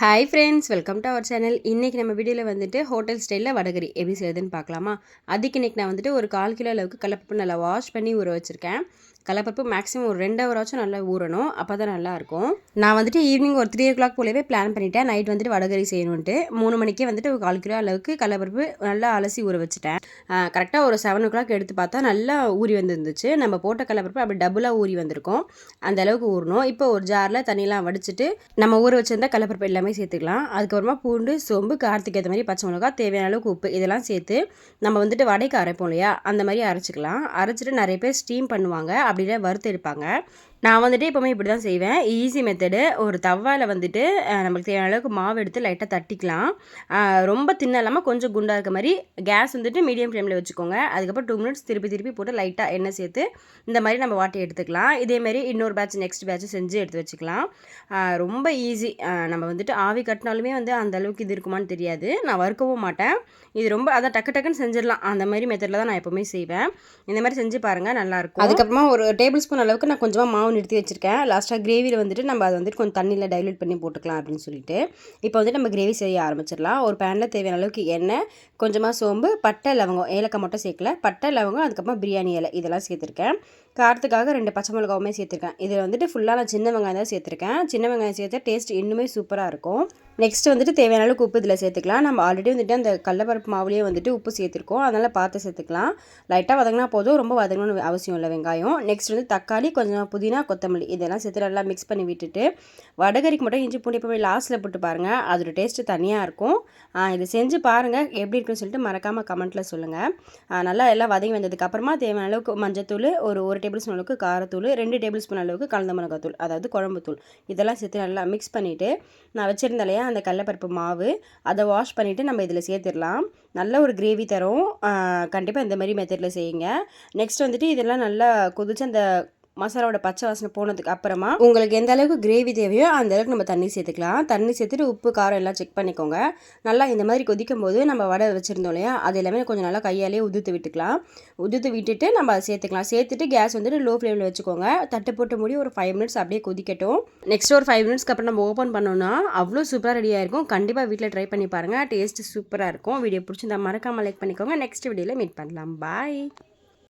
Hi friends, welcome to our channel. இன்றைக்கி நம்ம வீடியோவில் வந்துட்டு ஹோட்டல் ஸ்டைலில் வடகரி எப்படி செய்யுதுன்னு பார்க்கலாமா? அதுக்கு இன்றைக்கி நான் வந்துட்டு ஒரு 1/4 கிலோ அளவுக்கு கடலைப்பருப்பு நல்லா வாஷ் பண்ணி ஊற வச்சுருக்கேன். கடலைப்பருப்பு மேக்ஸிமம் ஒரு 2 ஹவராச்சும் நல்லா ஊறணும், அப்போ தான் நல்லாயிருக்கும். நான் வந்துட்டு ஈவினிங் ஒரு 3 o'clock போலவே பிளான் பண்ணிவிட்டேன். நைட் வந்துட்டு வடகரி செய்யணுன்ட்டு 3 மணிக்கே வந்துட்டு ஒரு 1/4 கிலோ அளவுக்கு கடலைப்பருப்பு நல்லா அலசி ஊற வச்சுட்டேன். கரெக்டாக ஒரு 7 o'clock எடுத்து பார்த்தா நல்லா ஊறி வந்துருந்துச்சு. நம்ம போட்ட கடலைப்பருப்பு அப்படி டபுளாக ஊறி வந்திருக்கும். அந்த அளவுக்கு ஊறணும். இப்போ ஒரு ஜாரில் தண்ணியெலாம் வடிச்சிட்டு நம்ம ஊற வச்சிருந்தா கடலைப்பருப்பு எல்லாமே சேர்த்துக்கலாம். அதுக்கப்புறமா பூண்டு, சோம்பு, காரத்துக்கு ஏற்ற மாதிரி பச்சை மிளகா, தேவையான அளவுக்கு உப்பு இதெல்லாம் சேர்த்து நம்ம வந்துட்டு வடைக்கு அரைப்போம் இல்லையா, அந்த மாதிரி அரைச்சிக்கலாம். அரைச்சிட்டு நிறைய பேர் ஸ்டீம் பண்ணுவாங்க, அப்படின்னா வறுத்து எடுப்பாங்க. நான் வந்துட்டு எப்போவுமே இப்படி தான் செய்வேன். Easy method. ஒரு தவாவில் வந்துட்டு நம்மளுக்கு தேவையான அளவுக்கு மாவு எடுத்து லைட்டாக தட்டிக்கலாம். ரொம்ப தின்னா இல்லாமல் கொஞ்சம் குண்டாக இருக்க மாதிரி கேஸ் வந்துட்டு மீடியம் ஃப்ளேமில் வச்சுக்கோங்க. அதுக்கப்புறம் 2 minutes திருப்பி போட்டு லைட்டாக எண்ணெய் சேர்த்து இந்த மாதிரி நம்ம வாட்டி எடுத்துக்கலாம். இதேமாரி இன்னொரு பேட்ச் நெக்ஸ்ட் பேட்ச் செஞ்சு எடுத்து வச்சுக்கலாம். ரொம்ப ஈஸி. நம்ம வந்துட்டு ஆவி கட்டினாலுமே வந்து அந்த அளவுக்கு இது இருக்குமான்னு தெரியாது. நான் வறுக்கவும் மாட்டேன். இது ரொம்ப அதான் டக்குன்னு செஞ்சிடலாம். அந்த மாதிரி மெத்தடில் தான் நான் எப்போவுமே செய்வேன். இந்த மாதிரி செஞ்சு பாருங்கள், நல்லாயிருக்கும். அதுக்கப்புறமா ஒரு டேபிள் ஸ்பூன் அளவுக்கு நான் கொஞ்சமாக மாவு நிறுத்தி வச்சுருக்கேன். லாஸ்ட்டாக கிரேவியில் வந்துட்டு நம்ம அதை வந்துட்டு கொஞ்சம் தண்ணியில் டைல்யூட் பண்ணி போட்டுக்கலாம் அப்படின்னு சொல்லிட்டு இப்போ வந்துட்டு நம்ம கிரேவி செய்ய ஆரம்பிச்சிடலாம். ஒரு பேனில் தேவையான அளவுக்கு எண்ணெய், கொஞ்சமாக சோம்பு, பட்டை, லவங்கம், ஏலக்காய் மட்டும் சேர்க்கல, பட்டை, லவங்கம், அதுக்கப்புறமா பிரியாணி இலை இதெல்லாம் சேர்த்துருக்கேன். காரத்துக்காக 2 பச்சை மிளகாவுமே சேர்த்துருக்கேன். இதில் வந்துட்டு ஃபுல்லாக நான் சின்ன வெங்காயம் தான் சேர்த்துருக்கேன். சின்ன வெங்காயம் சேர்த்தா டேஸ்ட் இன்னுமே சூப்பராக இருக்கும். நெக்ஸ்ட் வந்துட்டு தேவையான அளவுக்கு உப்பு இதில் சேர்த்துக்கலாம். நம்ம ஆல்ரெடி வந்துட்டு அந்த கடலைப்பருப்பு மாவுலேயே வந்துட்டு உப்பு சேர்த்துருக்கோம், அதனால் பார்த்து சேர்த்துக்கலாம். லைட்டாக வதங்கினா போதும், ரொம்ப வதங்கணும்னு அவசியம் இல்லை வெங்காயம். நெக்ஸ்ட் வந்து தக்காளி, கொஞ்சம் புதினா, கொத்தமல்லி இதெல்லாம் சேர்த்து நல்லா மிக்ஸ் பண்ணி விட்டுட்டு வடகரிக்கு மட்டும் இஞ்சி பூண்டு எப்போவுமே லாஸ்ட்டில் போட்டு பாருங்கள், அதோட டேஸ்ட்டு தனியாக இருக்கும். இது செஞ்சு பாருங்கள், எப்படி இருக்குன்னு சொல்லிட்டு மறக்காமல் கமெண்ட்டில் சொல்லுங்கள். நல்லா எல்லாம் வதங்கி வந்ததுக்கப்புறமா தேவையான அளவுக்கு மஞ்சத்தூள், ஒரு டேபிள் ஸ்பூன் அளவுக்கு காரத்தூள், 2 டேபிள் ஸ்பூன் அளவுக்கு கலந்த மிளகாத்தூள், அதாவது குழம்புத்தூள் இதெல்லாம் சேர்த்து நல்லா மிக்ஸ் பண்ணிவிட்டு நான் வச்சுருந்தேன் இல்லையா அந்த கடலைப்பருப்பு மாவு, அதை வாஷ் பண்ணிவிட்டு நம்ம இதில் சேர்த்துடலாம். நல்ல ஒரு கிரேவி தரும். கண்டிப்பாக இந்த மாதிரி மெத்தடில் செய்யுங்க. நெக்ஸ்ட் வந்துட்டு இதெல்லாம் நல்லா கொதிச்சு அந்த மசாலாவோட பச்சை வாசனை போனதுக்கு அப்புறமா உங்களுக்கு எந்த அளவுக்கு கிரேவி தேவையோ அந்த அளவுக்கு நம்ம தண்ணி சேர்த்துக்கலாம். தண்ணி சேர்த்துட்டு உப்பு காரம் எல்லாம் செக் பண்ணிக்கோங்க. நல்லா இந்த மாதிரி கொதிக்கும் போது நம்ம வடை வச்சுருந்தோம் இல்லையா, அது எல்லாமே கொஞ்சம் நல்லா கையாலே உதுத்து விட்டுக்கலாம். உதுத்து விட்டுட்டு நம்ம அதை சேர்த்துக்கலாம். சேர்த்துட்டு கேஸ் வந்துட்டு லோ ஃப்ளேமில் வச்சுக்கோங்க. தட்டு போட்டு மூடி ஒரு 5 minutes அப்படியே கொதிக்கட்டும். நெக்ஸ்ட் ஒரு 5 minutesக்கு அப்புறம் நம்ம ஓப்பன் பண்ணோன்னா அவ்வளோ சூப்பராக ரெடியாக இருக்கும். கண்டிப்பாக வீட்டில் ட்ரை பண்ணி பாருங்கள், டேஸ்ட்டு சூப்பராக இருக்கும். வீடியோ பிடிச்சிருந்தா மறக்காமல் லைக் பண்ணிக்கோங்க. நெக்ஸ்ட் வீடியோவில் மீட் பண்ணலாம். பாய்.